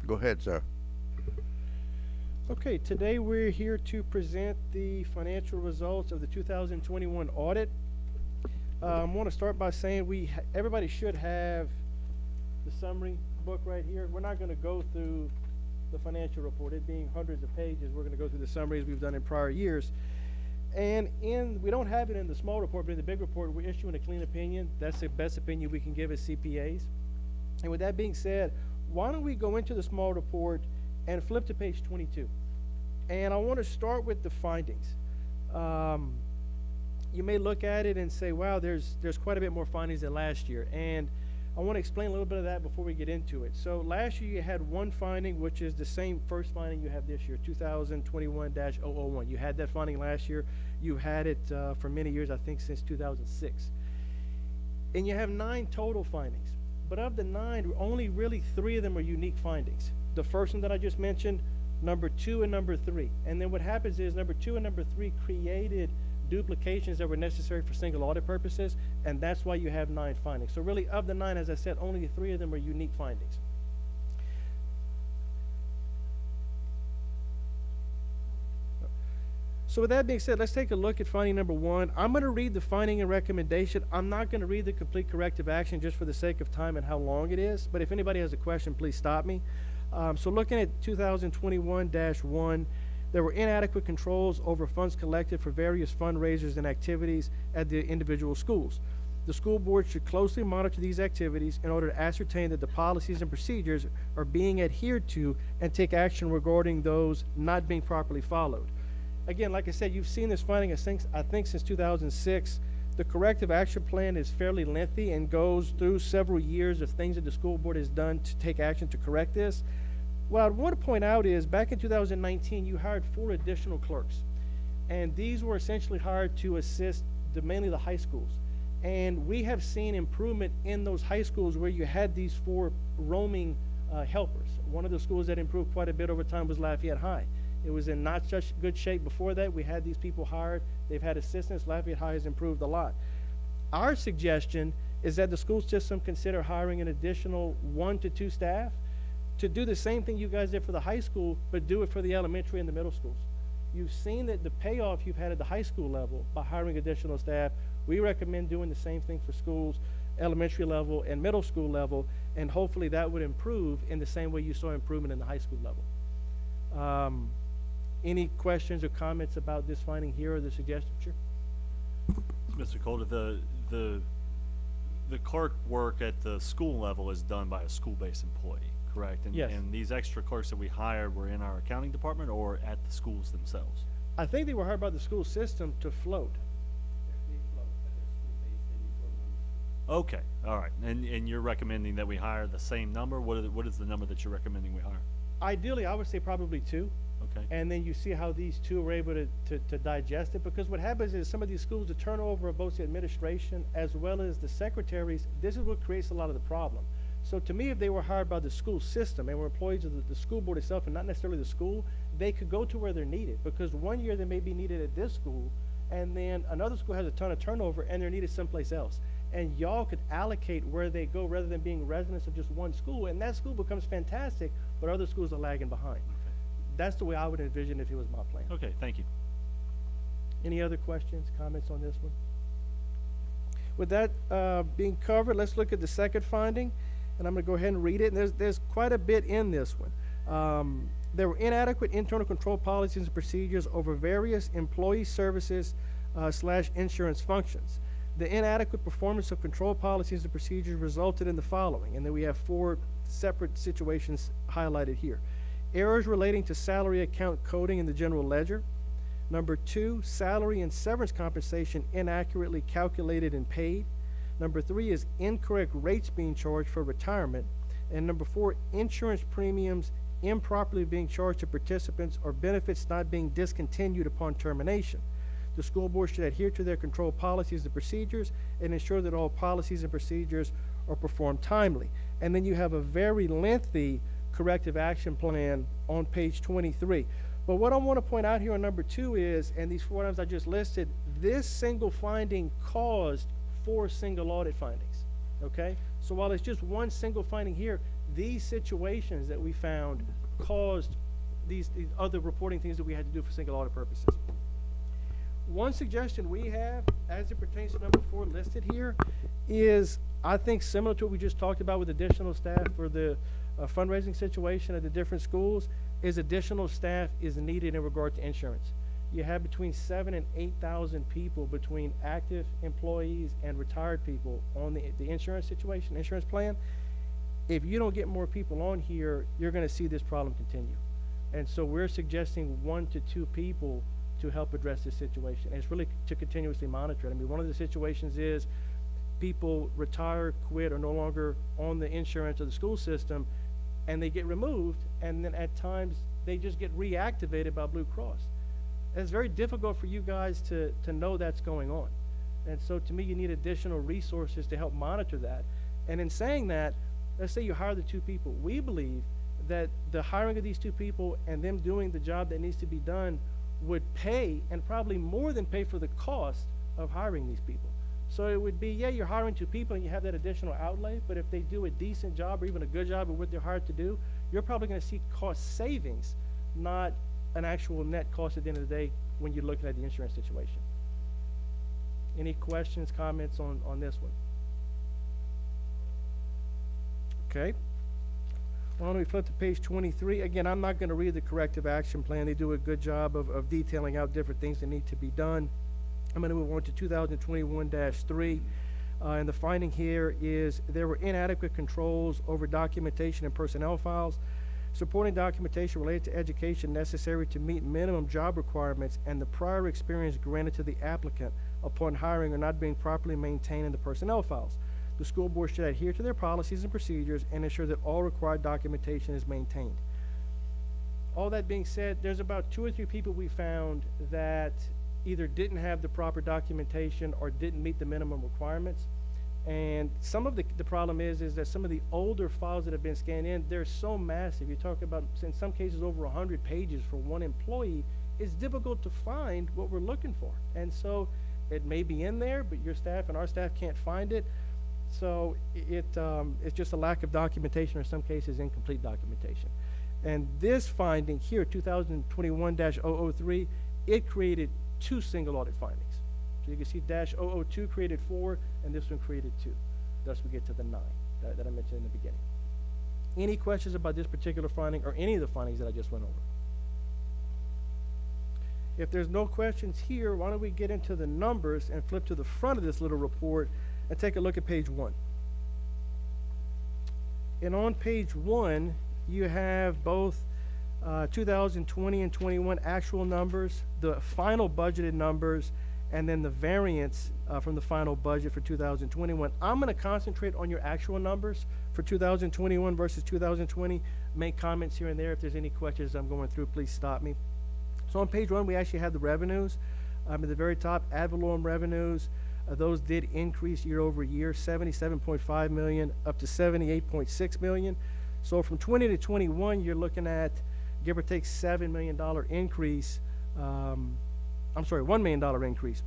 Go ahead, sir. Okay, today we're here to present the financial results of the 2021 audit. I want to start by saying everybody should have the summary book right here. We're not going to go through the financial report, it being hundreds of pages. We're going to go through the summaries we've done in prior years. And we don't have it in the small report, but in the big report, we're issuing a clean opinion. That's the best opinion we can give as CPAs. And with that being said, why don't we go into the small report and flip to page 22. And I want to start with the findings. You may look at it and say, wow, there's quite a bit more findings than last year. And I want to explain a little bit of that before we get into it. So last year you had one finding, which is the same first finding you have this year, 2021-001. You had that finding last year. You had it for many years, I think since 2006. And you have 9 total findings. But of the 9, only really 3 of them are unique findings. The first one that I just mentioned, number 2 and number 3. And then what happens is number 2 and number 3 created duplications that were necessary for single audit purposes, and that's why you have 9 findings. So really, of the 9, as I said, only 3 of them are unique findings. So with that being said, let's take a look at finding number 1. I'm going to read the finding and recommendation. I'm not going to read the complete corrective action just for the sake of time and how long it is, but if anybody has a question, please stop me. So looking at 2021-1, there were inadequate controls over funds collected for various fundraisers and activities at the individual schools. The school board should closely monitor these activities in order to ascertain that the policies and procedures are being adhered to and take action regarding those not being properly followed. Again, like I said, you've seen this finding, I think since 2006. The corrective action plan is fairly lengthy and goes through several years of things that the school board has done to take action to correct this. What I want to point out is back in 2019, you hired 4 additional clerks. And these were essentially hired to assist mainly the high schools. And we have seen improvement in those high schools where you had these 4 roaming helpers. One of the schools that improved quite a bit over time was Lafayette High. It was in not such good shape before that. We had these people hired. They've had assistance. Lafayette High has improved a lot. Our suggestion is that the school system consider hiring an additional 1 to 2 staff to do the same thing you guys did for the high school, but do it for the elementary and the middle schools. You've seen that the payoff you've had at the high school level by hiring additional staff. We recommend doing the same thing for schools, elementary level and middle school level, and hopefully that would improve in the same way you saw improvement in the high school level. Any questions or comments about this finding here or the suggestion? Sure. Mr. Calder, the clerk work at the school level is done by a school-based employee, correct? And, yes. And these extra clerks that we hired were in our accounting department or at the schools themselves? I think they were hired by the school system to float. Okay, all right. And you're recommending that we hire the same number? What is the number that you're recommending we hire? Ideally, I would say probably 2. Okay. And then you see how these 2 were able to digest it, because what happens is some of these schools, the turnover of both the administration as well as the secretaries, this is what creates a lot of the problem. So to me, if they were hired by the school system and were employees of the school board itself and not necessarily the school, they could go to where they're needed, because one year they may be needed at this school and then another school has a ton of turnover and they're needed someplace else. And y'all could allocate where they go rather than being residents of just one school, and that school becomes fantastic, but other schools are lagging behind. That's the way I would envision if it was my plan. Okay, thank you. Any other questions, comments on this one? With that being covered, let's look at the second finding, and I'm going to go ahead and read it. And there's quite a bit in this one. There were inadequate internal control policies and procedures over various employee services / insurance functions. The inadequate performance of control policies and procedures resulted in the following, and then we have 4 separate situations highlighted here. Errors relating to salary account coding in the general ledger. Number 2, salary and severance compensation inaccurately calculated and paid. Number 3 is incorrect rates being charged for retirement. And number 4, insurance premiums improperly being charged to participants or benefits not being discontinued upon termination. The school board should adhere to their control policies and procedures and ensure that all policies and procedures are performed timely. And then you have a very lengthy corrective action plan on page 23. But what I want to point out here on number 2 is, and these 4 items I just listed, this single finding caused 4 single audit findings, okay? So while it's just one single finding here, these situations that we found caused these other reporting things that we had to do for single audit purposes. One suggestion we have, as it pertains to number 4 listed here, is I think similar to what we just talked about with additional staff for the fundraising situation at the different schools, is additional staff is needed in regard to insurance. You have between 7,000 and 8,000 people between active employees and retired people on the insurance situation, insurance plan. If you don't get more people on here, you're going to see this problem continue. And so we're suggesting 1 to 2 people to help address this situation. And it's really to continuously monitor it. I mean, one of the situations is people retire, quit, or no longer on the insurance of the school system, and they get removed, and then at times they just get reactivated by Blue Cross. And it's very difficult for you guys to know that's going on. And so to me, you need additional resources to help monitor that. And in saying that, let's say you hire the 2 people. We believe that the hiring of these 2 people and them doing the job that needs to be done would pay, and probably more than pay, for the cost of hiring these people. So it would be, yeah, you're hiring 2 people and you have that additional outlay, but if they do a decent job or even a good job of what they're hired to do, you're probably going to see cost savings, not an actual net cost at the end of the day when you're looking at the insurance situation. Any questions, comments on this one? Okay. Why don't we flip to page 23? Again, I'm not going to read the corrective action plan. They do a good job of detailing out different things that need to be done. I'm going to move on to 2021-3. And the finding here is there were inadequate controls over documentation and personnel files, supporting documentation related to education necessary to meet minimum job requirements, and the prior experience granted to the applicant upon hiring are not being properly maintained in the personnel files. The school board should adhere to their policies and procedures and ensure that all required documentation is maintained. All that being said, there's about 2 or 3 people we found that either didn't have the proper documentation or didn't meet the minimum requirements. And some of the problem is that some of the older files that have been scanned in, they're so massive. You're talking about, in some cases, over 100 pages for one employee. It's difficult to find what we're looking for. And so it may be in there, but your staff and our staff can't find it. So it's just a lack of documentation, or in some cases incomplete documentation. And this finding here, 2021-003, it created 2 single audit findings. So you can see -002 created 4, and this one created 2. Thus we get to the 9 that I mentioned in the beginning. Any questions about this particular finding or any of the findings that I just went over? If there's no questions here, why don't we get into the numbers and flip to the front of this little report and take a look at page 1. And on page 1, you have both 2020 and 21 actual numbers, the final budgeted numbers, and then the variance from the final budget for 2021. I'm going to concentrate on your actual numbers for 2021 versus 2020. Make comments here and there. If there's any questions I'm going through, please stop me. So on page 1, we actually have the revenues. At the very top, ad valorem revenues. Those did increase year over year, 77.5 million up to 78.6 million. So from 20 to 21, you're looking at, give or take, $7 million increase. $1 million increase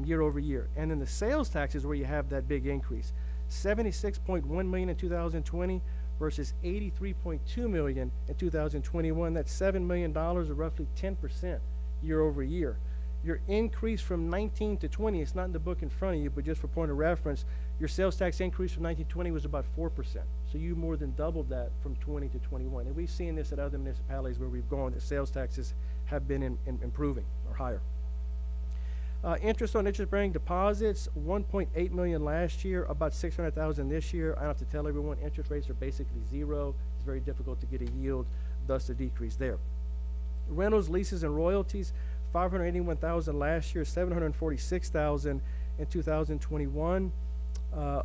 year over year. And then the sales tax is where you have that big increase, 76.1 million in 2020 versus 83.2 million in 2021. That's $7 million, or roughly 10% year over year. Your increase from 19 to 20, it's not in the book in front of you, but just for point of reference, your sales tax increase from 19 to 20 was about 4%. So you more than doubled that from 20 to 21. And we've seen this at other municipalities where we've gone, that sales taxes have been improving or higher. Interest on interest-bearing deposits, 1.8 million last year, about 600,000 this year. I don't have to tell everyone, interest rates are basically 0. It's very difficult to get a yield, thus the decrease there. Rentals, leases, and royalties, 581,000 last year, 746,000 in 2021.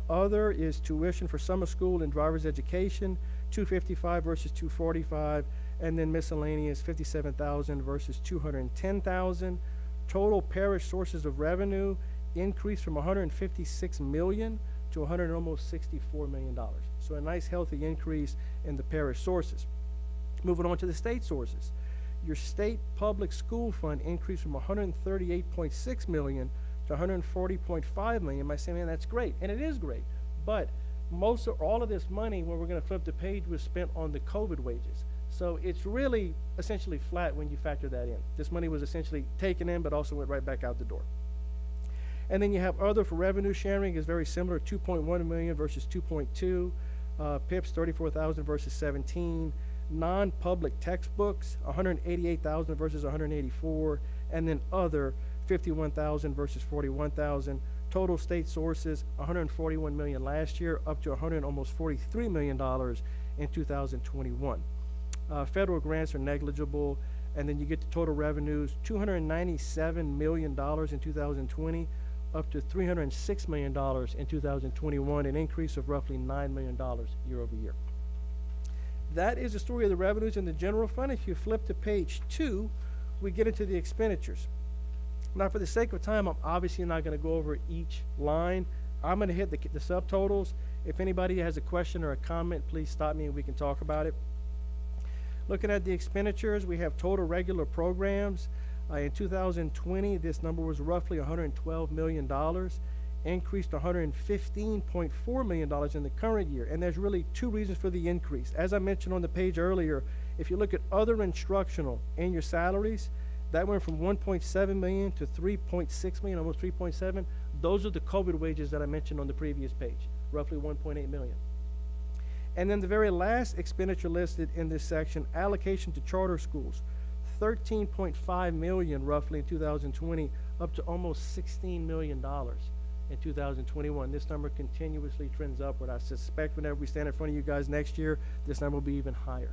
Other is tuition for summer school and driver's education, 255 versus 245, and then miscellaneous, 57,000 versus 210,000. Total parish sources of revenue increased from 156 million to almost $164 million. So a nice healthy increase in the parish sources. Moving on to the state sources. Your state public school fund increased from 138.6 million to 140.5 million. You might say, man, that's great, and it is great. But most of all of this money, when we're going to flip the page, was spent on the COVID wages. So it's really essentially flat when you factor that in. This money was essentially taken in, but also went right back out the door. And then you have other for revenue sharing is very similar, 2.1 million versus 2.2. PIPs 34,000 versus 17. Non-public textbooks 188,000 versus 184, and then other 51,000 versus 41,000. Total state sources 141 million last year, up to almost $43 million in 2021. Federal grants are negligible, and then you get the total revenues $297 million in 2020, up to $306 million in 2021, an increase of roughly $9 million year over year. That is the story of the revenues in the general fund. If you flip to page 2, we get into the expenditures. Now, for the sake of time, I'm obviously not going to go over each line. I'm going to hit the subtotals. If anybody has a question or a comment, please stop me and we can talk about it. Looking at the expenditures, we have total regular programs. In 2020, this number was roughly $112 million, increased to $115.4 million in the current year. And there's really two reasons for the increase. As I mentioned on the page earlier, if you look at other instructional in your salaries, that went from 1.7 million to 3.6 million, almost 3.7. Those are the COVID wages that I mentioned on the previous page, roughly 1.8 million. And then the very last expenditure listed in this section, allocation to charter schools, 13.5 million roughly in 2020, up to almost $16 million in 2021. This number continuously trends upward. I suspect whenever we stand in front of you guys next year, this number will be even higher.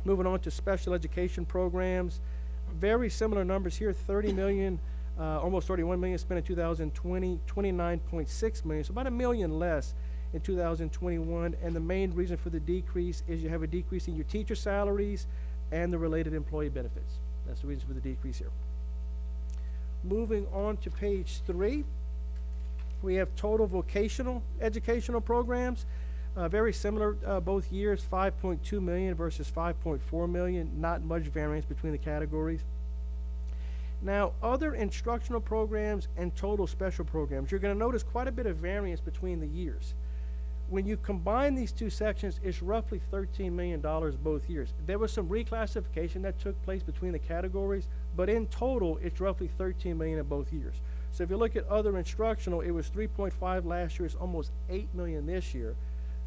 Moving on to special education programs, very similar numbers here, 30 million, almost 31 million spent in 2020, 29.6 million, so about $1 million less in 2021. And the main reason for the decrease is you have a decrease in your teacher salaries and the related employee benefits. That's the reason for the decrease here. Moving on to page 3, we have total vocational educational programs. Very similar both years, 5.2 million versus 5.4 million, not much variance between the categories. Now, other instructional programs and total special programs, you're going to notice quite a bit of variance between the years. When you combine these two sections, it's roughly $13 million both years. There was some reclassification that took place between the categories, but in total, it's roughly $13 million in both years. So if you look at other instructional, it was 3.5 last year, it's almost 8 million this year.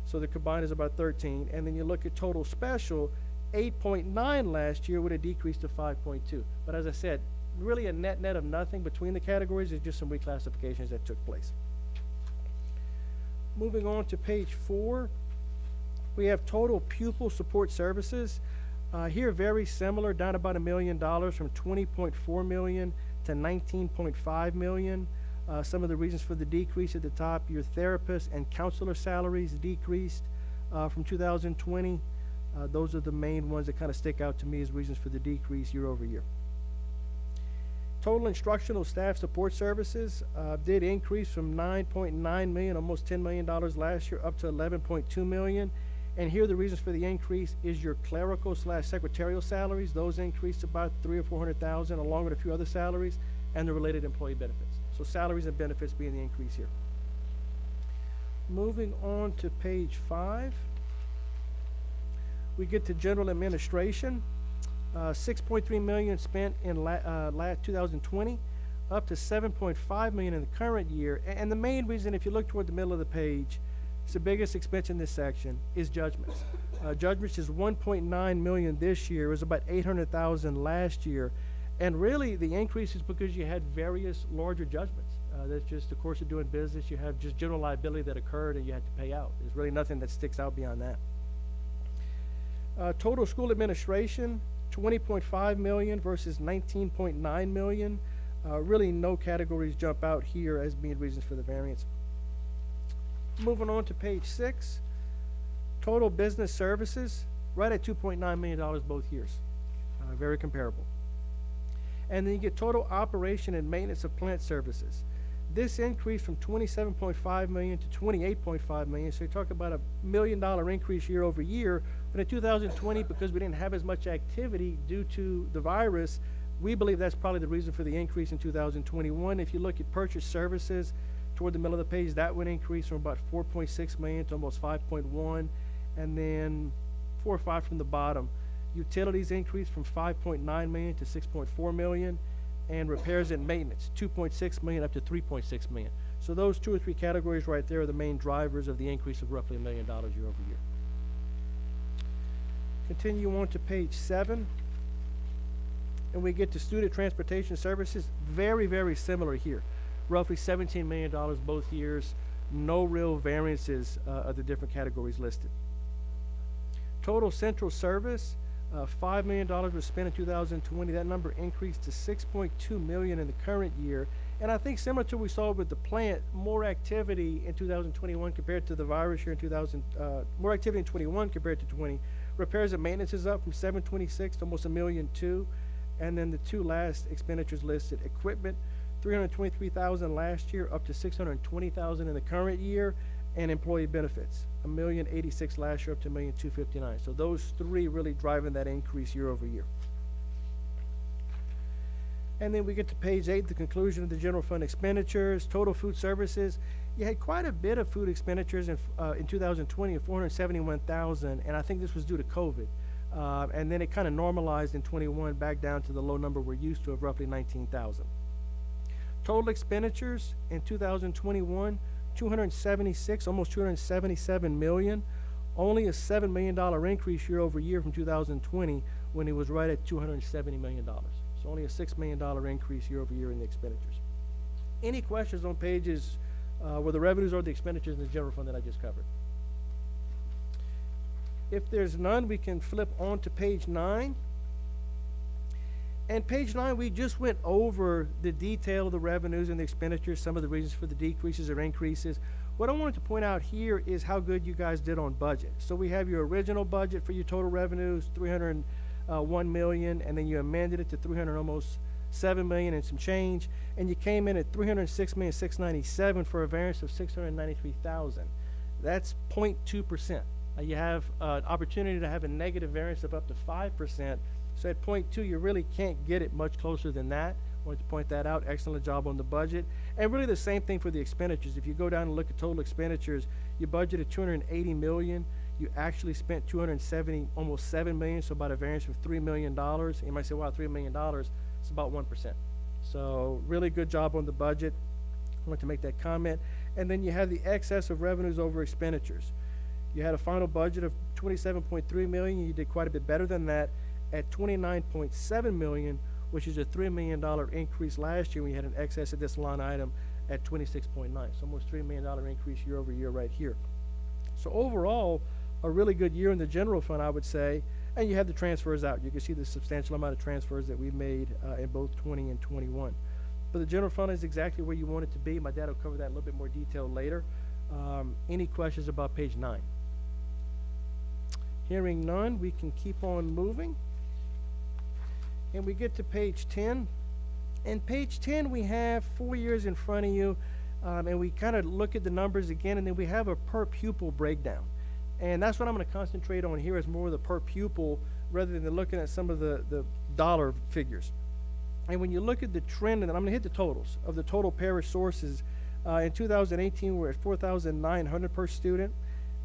So the combined is about 13. And then you look at total special, 8.9 last year would have decreased to 5.2. But as I said, really a net of nothing between the categories. It's just some reclassifications that took place. Moving on to page 4, we have total pupil support services. Here very similar, down about $1 million from 20.4 million to 19.5 million. Some of the reasons for the decrease at the top, your therapist and counselor salaries decreased from 2020. Those are the main ones that kind of stick out to me as reasons for the decrease year over year. Total instructional staff support services did increase from 9.9 million, almost $10 million last year, up to 11.2 million. And here the reasons for the increase is your clerical / secretarial salaries. Those increased about 300,000 or 400,000, along with a few other salaries, and the related employee benefits. So salaries and benefits being the increase here. Moving on to page 5, we get to general administration. 6.3 million spent in 2020, up to 7.5 million in the current year. And the main reason, if you look toward the middle of the page, it's the biggest expense in this section is judgments. Judgments is 1.9 million this year. It was about 800,000 last year. And really, the increase is because you had various larger judgments. That's just the course of doing business. You have just general liability that occurred and you had to pay out. There's really nothing that sticks out beyond that. Total school administration, 20.5 million versus 19.9 million. Really no categories jump out here as being reasons for the variance. Moving on to page 6, total business services, right at $2.9 million both years. Very comparable. And then you get total operation and maintenance of plant services. This increased from 27.5 million to 28.5 million. So you're talking about $1 million increase year over year. But in 2020, because we didn't have as much activity due to the virus, we believe that's probably the reason for the increase in 2021. If you look at purchase services, toward the middle of the page, that would increase from about 4.6 million to almost 5.1, and then 4 or 5 from the bottom. Utilities increased from 5.9 million to 6.4 million, and repairs and maintenance, 2.6 million up to 3.6 million. So those 2 or 3 categories right there are the main drivers of the increase of roughly $1 million year over year. Continue on to page 7, and we get to student transportation services. Very, very similar here. Roughly $17 million both years. No real variances of the different categories listed. Total central service, $5 million was spent in 2020. That number increased to $6.2 million in the current year. And I think similar to what we saw with the plant, more activity in 2021 compared to the virus year in more activity in 21 compared to 20. Repairs and maintenance is up from 726 to almost $1.2 million. And then the 2 last expenditures listed: equipment, $323,000 last year, up to $620,000 in the current year, and employee benefits, $1.086 million last year, up to $1.259 million. So those 3 really driving that increase year over year. And then we get to page 8, the conclusion of the general fund expenditures. Total food services, you had quite a bit of food expenditures in 2020 of $471,000, and I think this was due to COVID. And then it kind of normalized in 21 back down to the low number we're used to of roughly $19,000. Total expenditures in 2021, 276, almost 277 million, only a $7 million increase year over year from 2020 when it was right at $270 million. So only a $6 million increase year over year in the expenditures. Any questions on pages where the revenues or the expenditures in the general fund that I just covered? If there's none, we can flip on to page 9. And page 9, we just went over the detail of the revenues and the expenditures, some of the reasons for the decreases or increases. What I wanted to point out here is how good you guys did on budget. So we have your original budget for your total revenues, $301 million, and then you amended it to almost $7 million and some change, and you came in at $306,697,000 for a variance of $693,000. That's 0.2%. You have an opportunity to have a negative variance of up to 5%. So at 0.2, you really can't get it much closer than that. I wanted to point that out. Excellent job on the budget. And really the same thing for the expenditures. If you go down and look at total expenditures, you budgeted $280 million. You actually spent $270, almost $7 million, so about a variance of $3 million. You might say, wow, $3 million, it's about 1%. So really good job on the budget. I want to make that comment. And then you have the excess of revenues over expenditures. You had a final budget of $27.3 million. You did quite a bit better than that at $29.7 million, which is a $3 million increase last year. We had an excess of this line item at 26.9, so almost $3 million increase year over year right here. So overall, a really good year in the general fund, I would say. And you have the transfers out. You can see the substantial amount of transfers that we made in both 20 and 21. But the general fund is exactly where you want it to be. My dad will cover that in a little bit more detail later. Any questions about page 9? Hearing none, we can keep on moving. And we get to page 10. And page 10, we have 4 years in front of you, and we kind of look at the numbers again, and then we have a per pupil breakdown. And that's what I'm going to concentrate on here, is more of the per pupil rather than looking at some of the dollar figures. And when you look at the trend, and I'm going to hit the totals of the total parish sources, in 2018 we're at 4,900 per student.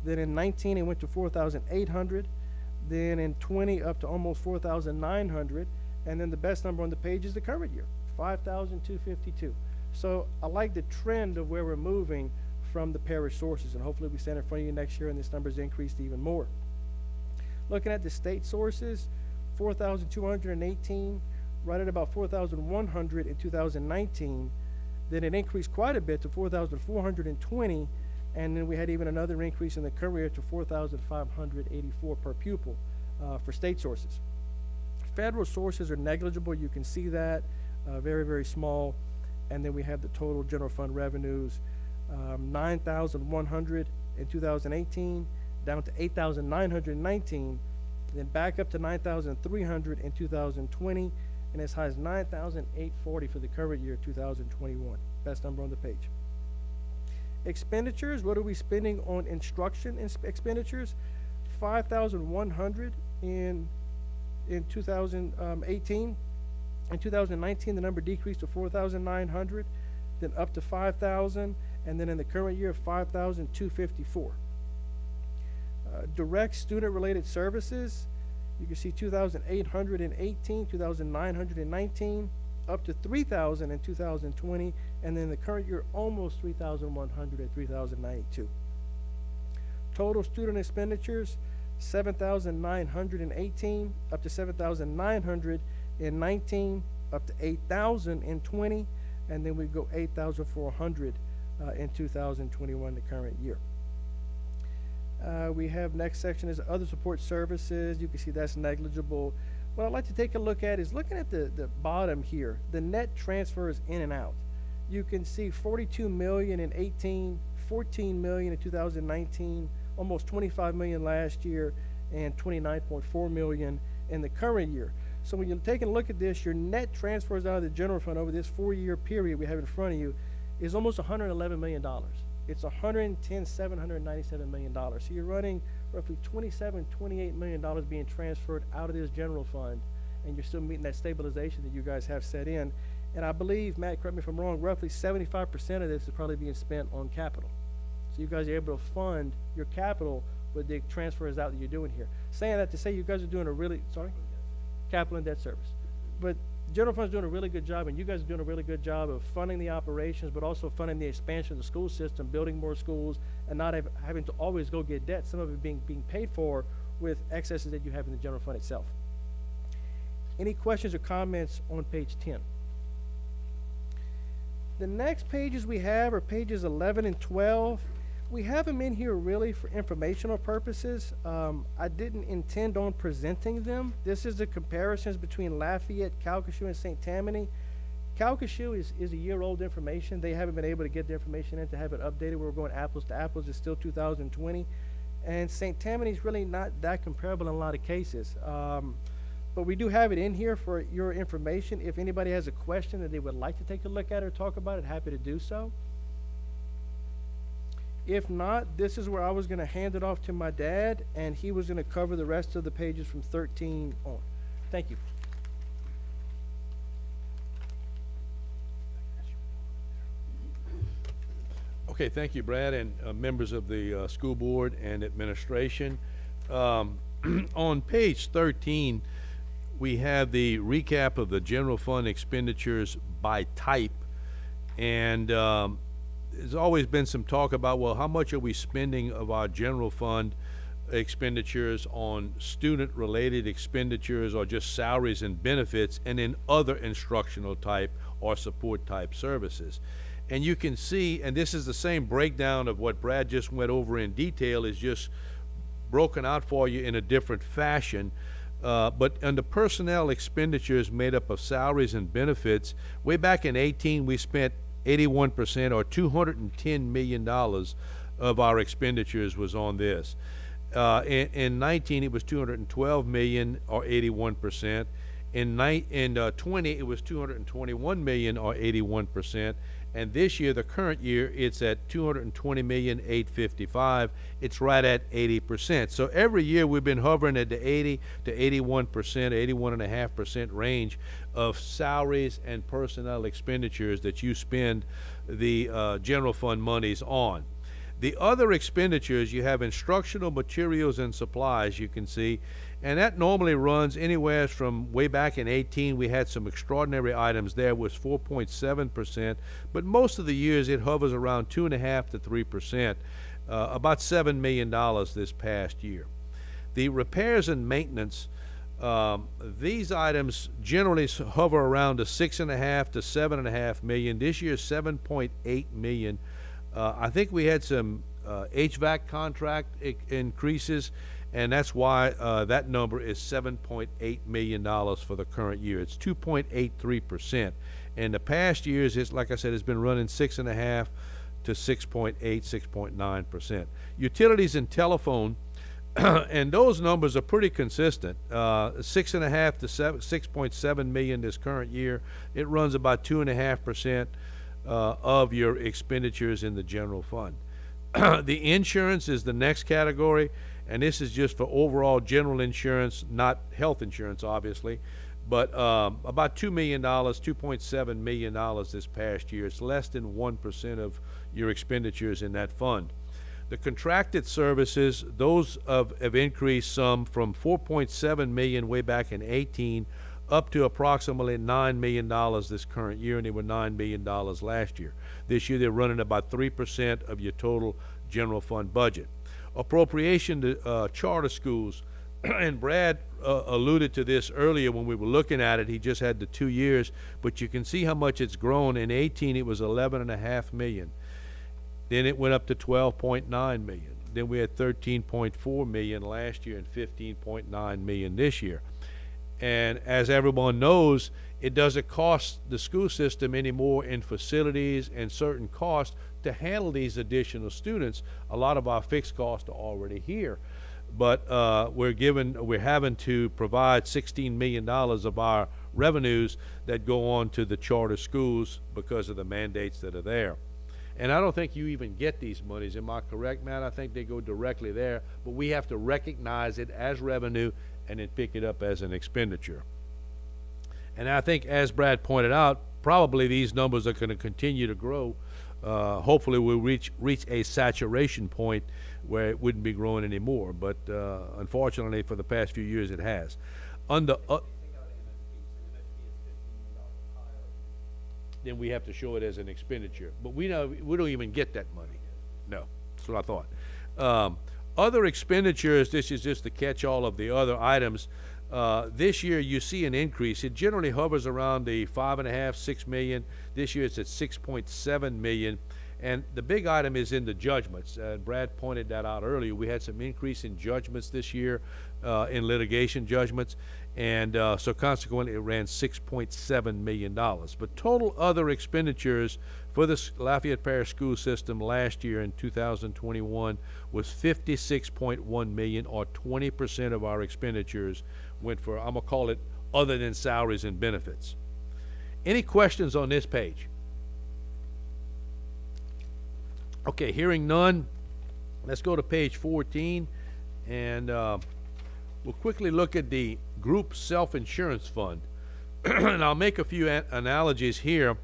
Then in 19 it went to 4,800. Then in 20 up to almost 4,900. And then the best number on the page is the current year, 5,252. So I like the trend of where we're moving from the parish sources, and hopefully we stand in front of you next year and this number's increased even more. Looking at the state sources, 4,218, right at about 4,100 in 2019. Then it increased quite a bit to 4,420, and then we had even another increase in the current year to 4,584 per pupil for state sources. Federal sources are negligible. You can see that, very, very small. And then we have the total general fund revenues, 9,100 in 2018, down to 8,919, then back up to 9,300 in 2020, and as high as 9,840 for the current year, 2021. Best number on the page. Expenditures, what are we spending on instruction expenditures? 5,100 in 2018. In 2019, the number decreased to 4,900, then up to 5,000, and then in the current year, 5,254. Direct student-related services, you can see 2,818, 2,919, up to 3,000 in 2020, and then the current year almost 3,100 at 3,092. Total student expenditures, 7,918, up to 7,919, up to 8,000 in 20, and then we go 8,400 in 2021, the current year. We have next section is other support services. You can see that's negligible. What I'd like to take a look at is looking at the bottom here, the net transfers in and out. You can see 42 million in 18, 14 million in 2019, almost 25 million last year, and 29.4 million in the current year. So when you're taking a look at this, your net transfers out of the general fund over this 4-year period we have in front of you is almost $111 million. It's $797 million. So you're running roughly $28 million being transferred out of this general fund, and you're still meeting that stabilization that you guys have set in. And I believe, Matt, correct me if I'm wrong, roughly 75% of this is probably being spent on capital. So you guys are able to fund your capital with the transfers out that you're doing here. Saying that to say you guys are doing a really, capital and debt service. But general fund's doing a really good job, and you guys are doing a really good job of funding the operations, but also funding the expansion of the school system, building more schools, and not having to always go get debt. Some of it being paid for with excesses that you have in the general fund itself. Any questions or comments on page 10? The next pages we have are pages 11 and 12. We have them in here really for informational purposes. I didn't intend on presenting them. This is the comparisons between Lafayette, Calcasieu, and St. Tammany. Calcasieu is a year-old information. They haven't been able to get the information in to have it updated. We're going apples to apples. It's still 2020. And St. Tammany is really not that comparable in a lot of cases. But we do have it in here for your information. If anybody has a question that they would like to take a look at or talk about it, happy to do so. If not, this is where I was going to hand it off to my dad, and he was going to cover the rest of the pages from 13 on. Thank you. Okay, thank you, Brad, and members of the school board and administration. On page 13, we have the recap of the general fund expenditures by type, and there's always been some talk about, well, how much are we spending of our general fund expenditures on student-related expenditures or just salaries and benefits, and then other instructional type or support type services. And you can see, and this is the same breakdown of what Brad just went over in detail, is just broken out for you in a different fashion. But under personnel expenditures made up of salaries and benefits, way back in 18 we spent 81%, or $210 million of our expenditures was on this. In 19 it was $212 million, or 81%. In 20 it was $221 million, or 81%. And this year, the current year, it's at $220,855,000. It's right at 80%. So every year we've been hovering at the 80 to 81%, 81.5% range of salaries and personnel expenditures that you spend the general fund monies on. The other expenditures, you have instructional materials and supplies, you can see, and that normally runs anywhere from, way back in 18 we had some extraordinary items there, was 4.7%, but most of the years it hovers around 2.5 to 3%, about $7 million this past year. The repairs and maintenance, these items generally hover around the 6.5 to 7.5 million. This year 7.8 million. I think we had some HVAC contract increases, and that's why that number is $7.8 million for the current year. It's 2.83%. In the past years, it's, like I said, it's been running 6.5 to 6.8, 6.9%. Utilities and telephone, and those numbers are pretty consistent. 6.5 to 6.7 million this current year. It runs about 2.5% of your expenditures in the general fund. The insurance is the next category, and this is just for overall general insurance, not health insurance, obviously, but about $2 million, $2.7 million this past year. It's less than 1% of your expenditures in that fund. The contracted services, those have increased some from 4.7 million way back in 18 up to approximately $9 million this current year, and they were $9 million last year. This year they're running about 3% of your total general fund budget. Appropriation to charter schools, and Brad alluded to this earlier when we were looking at it. He just had the 2 years, but you can see how much it's grown. In 18 it was 11.5 million. Then it went up to 12.9 million. Then we had 13.4 million last year and 15.9 million this year. And as everyone knows, it doesn't cost the school system anymore in facilities and certain costs to handle these additional students. A lot of our fixed costs are already here. But we're having to provide $16 million of our revenues that go on to the charter schools because of the mandates that are there. And I don't think you even get these monies. Am I correct, Matt? I think they go directly there, but we have to recognize it as revenue and then pick it up as an expenditure. And I think, as Brad pointed out, probably these numbers are going to continue to grow. Hopefully we'll reach a saturation point where it wouldn't be growing anymore, but unfortunately for the past few years it has. Then we have to show it as an expenditure. But we don't even get that money. No, that's what I thought. Other expenditures, this is just the catch-all of the other items. This year you see an increase. It generally hovers around the 5.5, 6 million. This year it's at 6.7 million. And the big item is in the judgments. Brad pointed that out earlier. We had some increase in judgments this year, in litigation judgments. And so consequently it ran $6.7 million. But total other expenditures for the Lafayette Parish school system last year in 2021 was $56.1 million, or 20% of our expenditures went for, I'm gonna call it, other than salaries and benefits. Any questions on this page? Okay, hearing none, let's go to page 14, and we'll quickly look at the group self-insurance fund. And I'll make a few analogies here.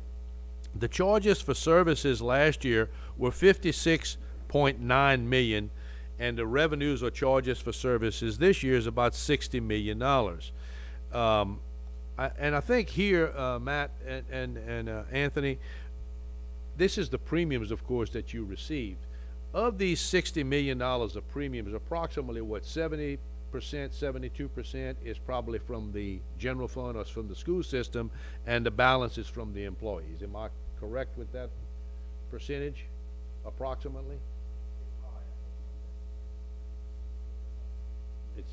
The charges for services last year were $56.9 million, and the revenues or charges for services this year is about $60 million. And I think here, Matt and Anthony, this is the premiums, of course, that you received. Of these $60 million of premiums, approximately, what, 70%, 72% is probably from the general fund or from the school system, and the balance is from the employees. Am I correct with that percentage, approximately? It's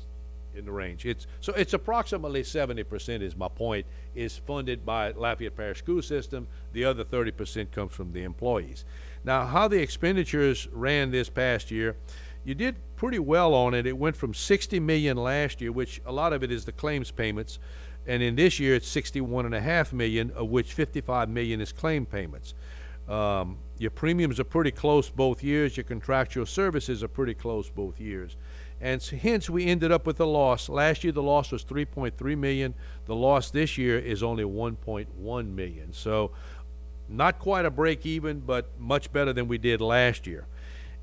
in the range. So it's approximately 70% is my point, is funded by Lafayette Parish School System. The other 30% comes from the employees. Now, how the expenditures ran this past year, you did pretty well on it. It went from 60 million last year, which a lot of it is the claims payments, and in this year it's 61.5 million, of which 55 million is claim payments. Your premiums are pretty close both years. Your contractual services are pretty close both years. And so hence we ended up with a loss. Last year the loss was 3.3 million. The loss this year is only 1.1 million. So not quite a break even, but much better than we did last year.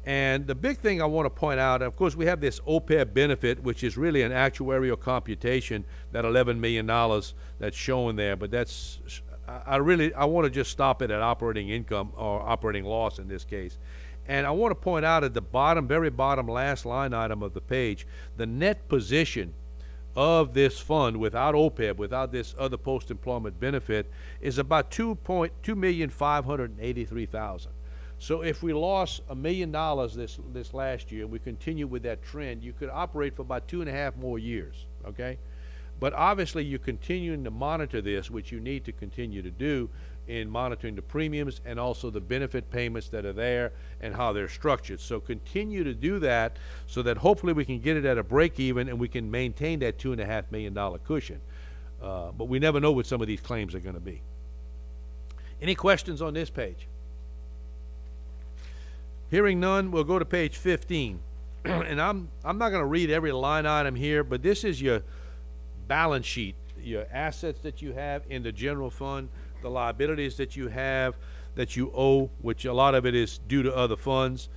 And the big thing I want to point out, of course, we have this OPEB benefit, which is really an actuarial computation, that $11 million that's shown there. But that's, I want to just stop it at operating income, or operating loss in this case. And I want to point out at the bottom, very bottom, last line item of the page, the net position of this fund without OPEB, without this other post-employment benefit, is about $2,583,000. So if we lost $1 million this last year, and we continue with that trend, you could operate for about 2.5 more years, okay? But obviously you're continuing to monitor this, which you need to continue to do in monitoring the premiums and also the benefit payments that are there and how they're structured. So continue to do that so that hopefully we can get it at a break even and we can maintain that $2.5 million cushion. But we never know what some of these claims are going to be. Any questions on this page? Hearing none, we'll go to page 15. And I'm not going to read every line item here, but this is your balance sheet, your assets that you have in the general fund, the liabilities that you have, that you owe, which a lot of it is due to other funds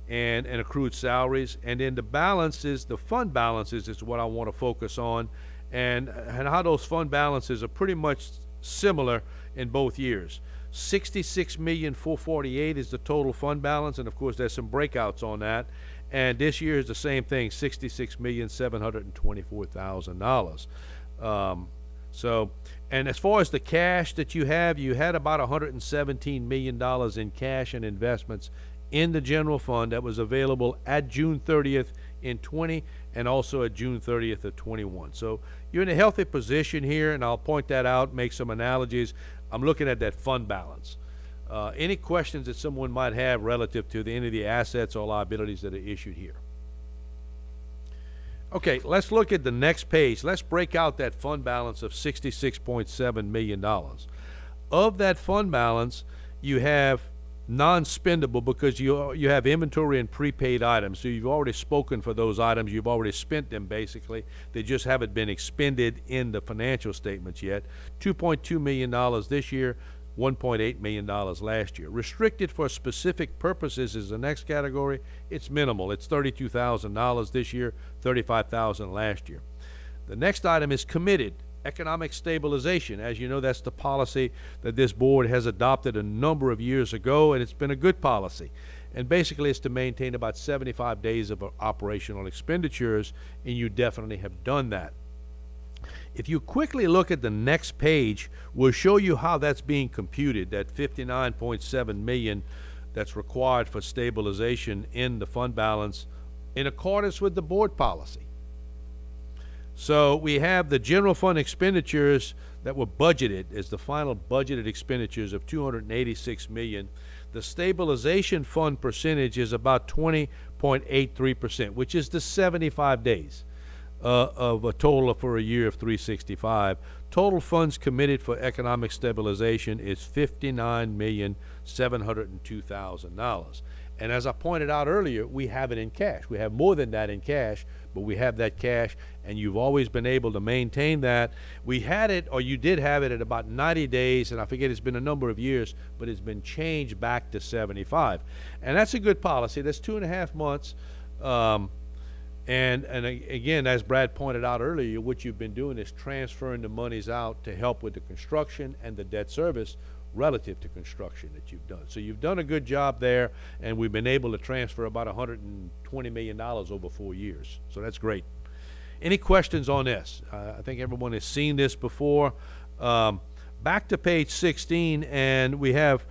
and accrued salaries. And then the balances, the fund balances is what I want to focus on, and how those fund balances are pretty much similar in both years. 66,448,000 is the total fund balance, and of course there's some breakouts on that. And this year is the same thing, $66,724,000. So, and as far as the cash that you had about $117 million in cash and investments in the general fund that was available at June 30th in 20 and also at June 30th of 21. So you're in a healthy position here, and I'll point that out, make some analogies. I'm looking at that fund balance. Any questions that someone might have relative to any of the assets or liabilities that are issued here? Okay, let's look at the next page. Let's break out that fund balance of $66.7 million. Of that fund balance, you have non-spendable because you have inventory and prepaid items. So you've already spoken for those items. You've already spent them, basically. They just haven't been expended in the financial statements yet. $2.2 million this year, $1.8 million last year. Restricted for specific purposes is the next category. It's minimal. It's $32,000 this year, $35,000 last year. The next item is committed. Economic stabilization. As you know, that's the policy that this board has adopted a number of years ago, and it's been a good policy. And basically it's to maintain about 75 days of operational expenditures, and you definitely have done that. If you quickly look at the next page, we'll show you how that's being computed, that $59.7 million that's required for stabilization in the fund balance in accordance with the board policy. So we have the general fund expenditures that were budgeted as the final budgeted expenditures of $286 million. The stabilization fund percentage is about 20.83%, which is the 75 days of a total for a year of 365. Total funds committed for economic stabilization is $59,702,000. And as I pointed out earlier, we have it in cash. We have more than that in cash, but we have that cash, and you've always been able to maintain that. We had it, or you did have it, at about 90 days, and I forget, it's been a number of years, but it's been changed back to 75. And that's a good policy. That's 2.5 months. And again, as Brad pointed out earlier, what you've been doing is transferring the monies out to help with the construction and the debt service relative to construction that you've done. So you've done a good job there, and we've been able to transfer about $120 million over 4 years. So that's great. Any questions on this? I think everyone has seen this before. Back to page 16, and you have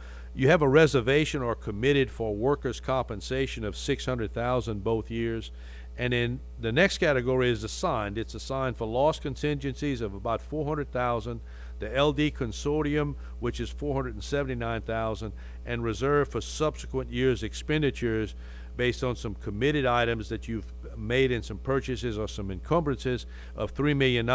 a reservation or committed for workers' compensation of $600,000 both years. And then the next category is assigned. It's assigned for loss contingencies of about $400,000, the LD consortium, which is $479,000, and reserved for subsequent years' expenditures based on some committed items that you've made in some purchases or some encumbrances of $3 million.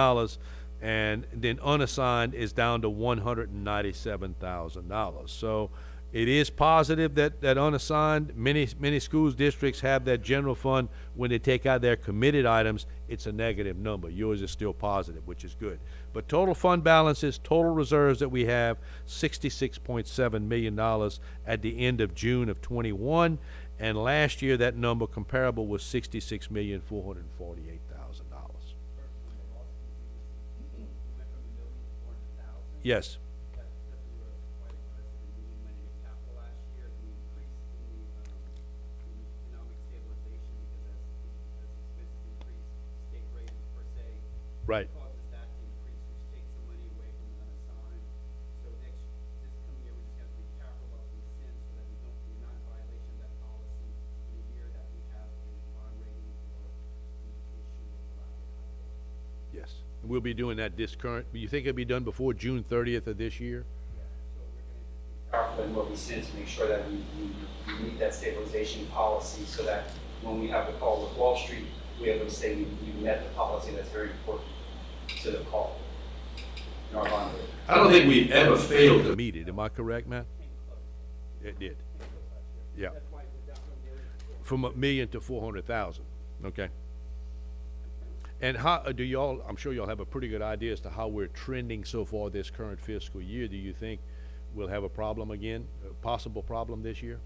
And then unassigned is down to $197,000. So it is positive that unassigned, many schools districts have that general fund. When they take out their committed items, it's a negative number. Yours is still positive, which is good. But total fund balances, total reserves that we have, $66.7 million at the end of June of 21. And last year, that number comparable was $66,448,000. Yes. Right. Causes that to increase, which takes some money away from the unassigned. So this coming year, we just have to be careful about these sins so that we're not in violation of that policy in the year that we have a bond rating or the issue of collateral. Yes. And we'll be doing that this current, you think it'll be done before June 30th of this year? Yeah, so we're going to just be careful in what we send to make sure that we meet that stabilization policy so that when we have the call with Wall Street, we're able to say we met the policy. That's very important to the call. In our bond rating. I don't think we ever failed to meet it. Am I correct, Matt? It did. Yeah. That's why we're down from there. From $1 million to $400,000. Okay. And how do y'all? I'm sure y'all have a pretty good idea as to how we're trending so far this current fiscal year. Do you think we'll have a problem again, a possible problem this year?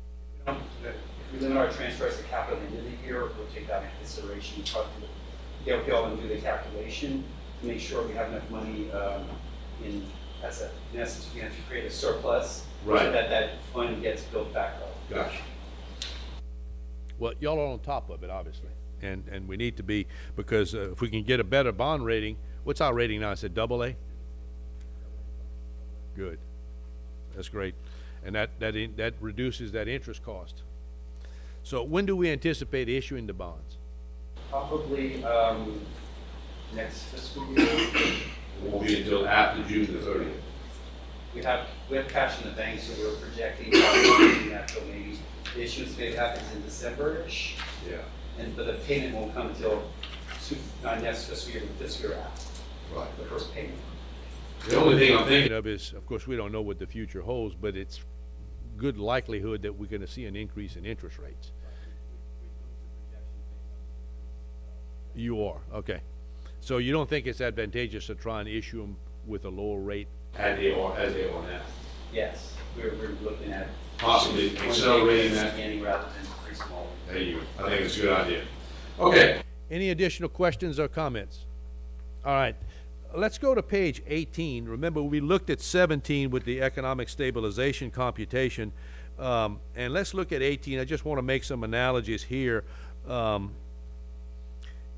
If we limit our transfers to capital at the end of the year, we'll take that into consideration, talk to the LPL and do the calculation to make sure we have enough money in essence, we have to create a surplus so Right. that fund gets built back up. Gotcha. Well, y'all are on top of it, obviously, and we need to be, because if we can get a better bond rating, what's our rating now? Is it AA? Good. That's great. And that reduces that interest cost. So when do we anticipate issuing the bonds? Probably next fiscal year. It won't be until after June the 30th. We have cash in the bank, so we're projecting that till maybe the issuance maybe happens in December-ish, Yeah. but the payment won't come until next fiscal year, but this year after, Right. the first payment. The only thing I'm thinking of is, of course, we don't know what the future holds, but it's good likelihood that we're gonna see an increase in interest rates. You are, okay. So you don't think it's advantageous to try and issue them with a lower rate as they are now? Yes, we're looking at Possibly accelerating that. beginning rather than pretty small. There you go. I think it's a good idea. Okay. Any additional questions or comments? All right. Let's go to page 18. Remember, we looked at 17 with the economic stabilization computation. And let's look at 18. I just want to make some analogies here.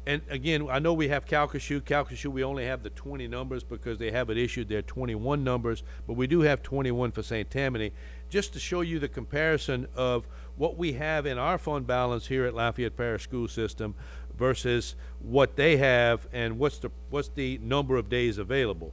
And again, I know we have Calcasieu. Calcasieu, we only have the 20 numbers because they have it issued their 21 numbers, but we do have 21 for St. Tammany. Just to show you the comparison of what we have in our fund balance here at Lafayette Parish School System versus what they have and what's the number of days available.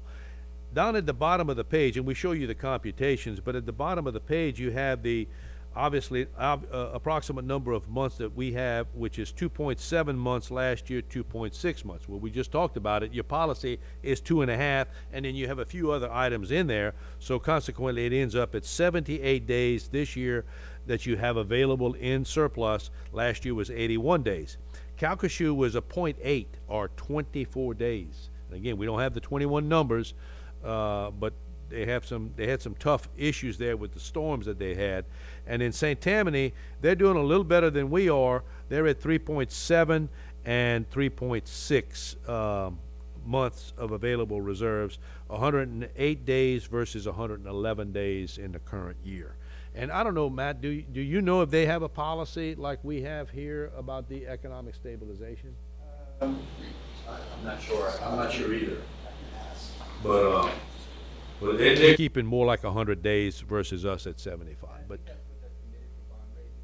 Down at the bottom of the page, and we show you the computations, but at the bottom of the page you have the obviously approximate number of months that we have, which is 2.7 months last year, 2.6 months. Well, we just talked about it. Your policy is 2.5, and then you have a few other items in there. So consequently, it ends up at 78 days this year that you have available in surplus. Last year was 81 days. Calcasieu was a 0.8 or 24 days. And again, we don't have the 21 numbers, but they had some tough issues there with the storms that they had. And in St. Tammany, they're doing a little better than we are. They're at 3.7 and 3.6 months of available reserves, 108 days versus 111 days in the current year. And I don't know, Matt, do you know if they have a policy like we have here about the economic stabilization? I'm not sure. I'm not sure either. I can ask. But they're keeping more like 100 days versus us at 75. But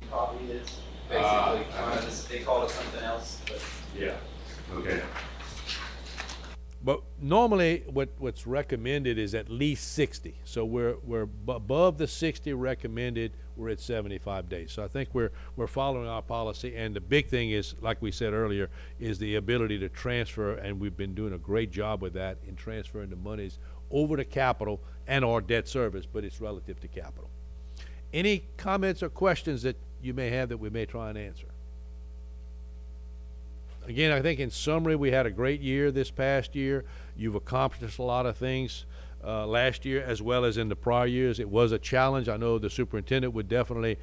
Probably is basically, they call it something else, but. yeah, okay. But normally, what's recommended is at least 60. So we're above the 60 recommended. We're at 75 days. So I think we're following our policy. And the big thing is, like we said earlier, is the ability to transfer. And we've been doing a great job with that in transferring the monies over to capital and our debt service, but it's relative to capital. Any comments or questions that you may have that we may try and answer? Again, I think in summary, we had a great year this past year. You've accomplished a lot of things last year as well as in the prior years. It was a challenge. I know the superintendent would definitely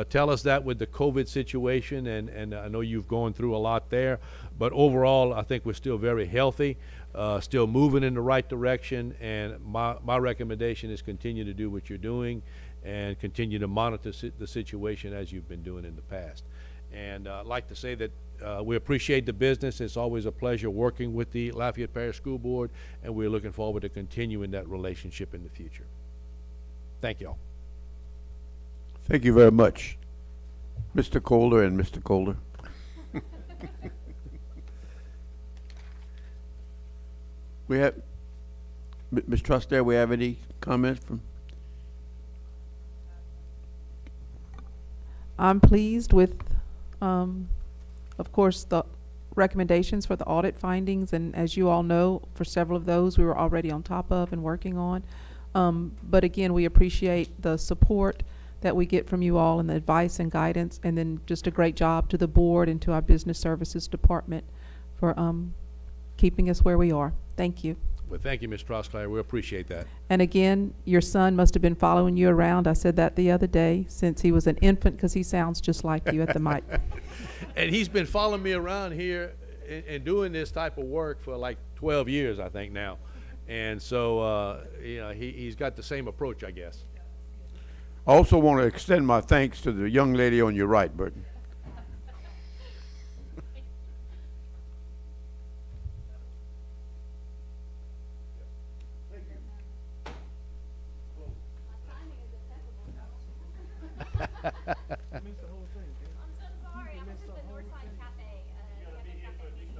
tell us that with the COVID situation, and I know you've gone through a lot there. But overall, I think we're still very healthy, still moving in the right direction, and my recommendation is continue to do what you're doing and continue to monitor the situation as you've been doing in the past. And I'd like to say that we appreciate the business. It's always a pleasure working with the Lafayette Parish School Board, and we're looking forward to continuing that relationship in the future. Thank you all. Thank you very much, Mr. Calder and Mr. Calder. We have, Ms. Truster, we have any comments from? I'm pleased with, of course, the recommendations for the audit findings, and as you all know, for several of those we were already on top of and working on. But again, we appreciate the support that we get from you all and the advice and guidance, and then just a great job to the board and to our business services department for keeping us where we are. Thank you. Well, thank you, Ms. Trosclair. We appreciate that. And again, your son must have been following you around. I said that the other day, since he was an infant, because he sounds just like you at the mic. And he's been following me around here and doing this type of work for like 12 years, I think now. And so, you know, he's got the same approach, I guess. I also want to extend my thanks to the young lady on your right, Burton. My timing is impeccable.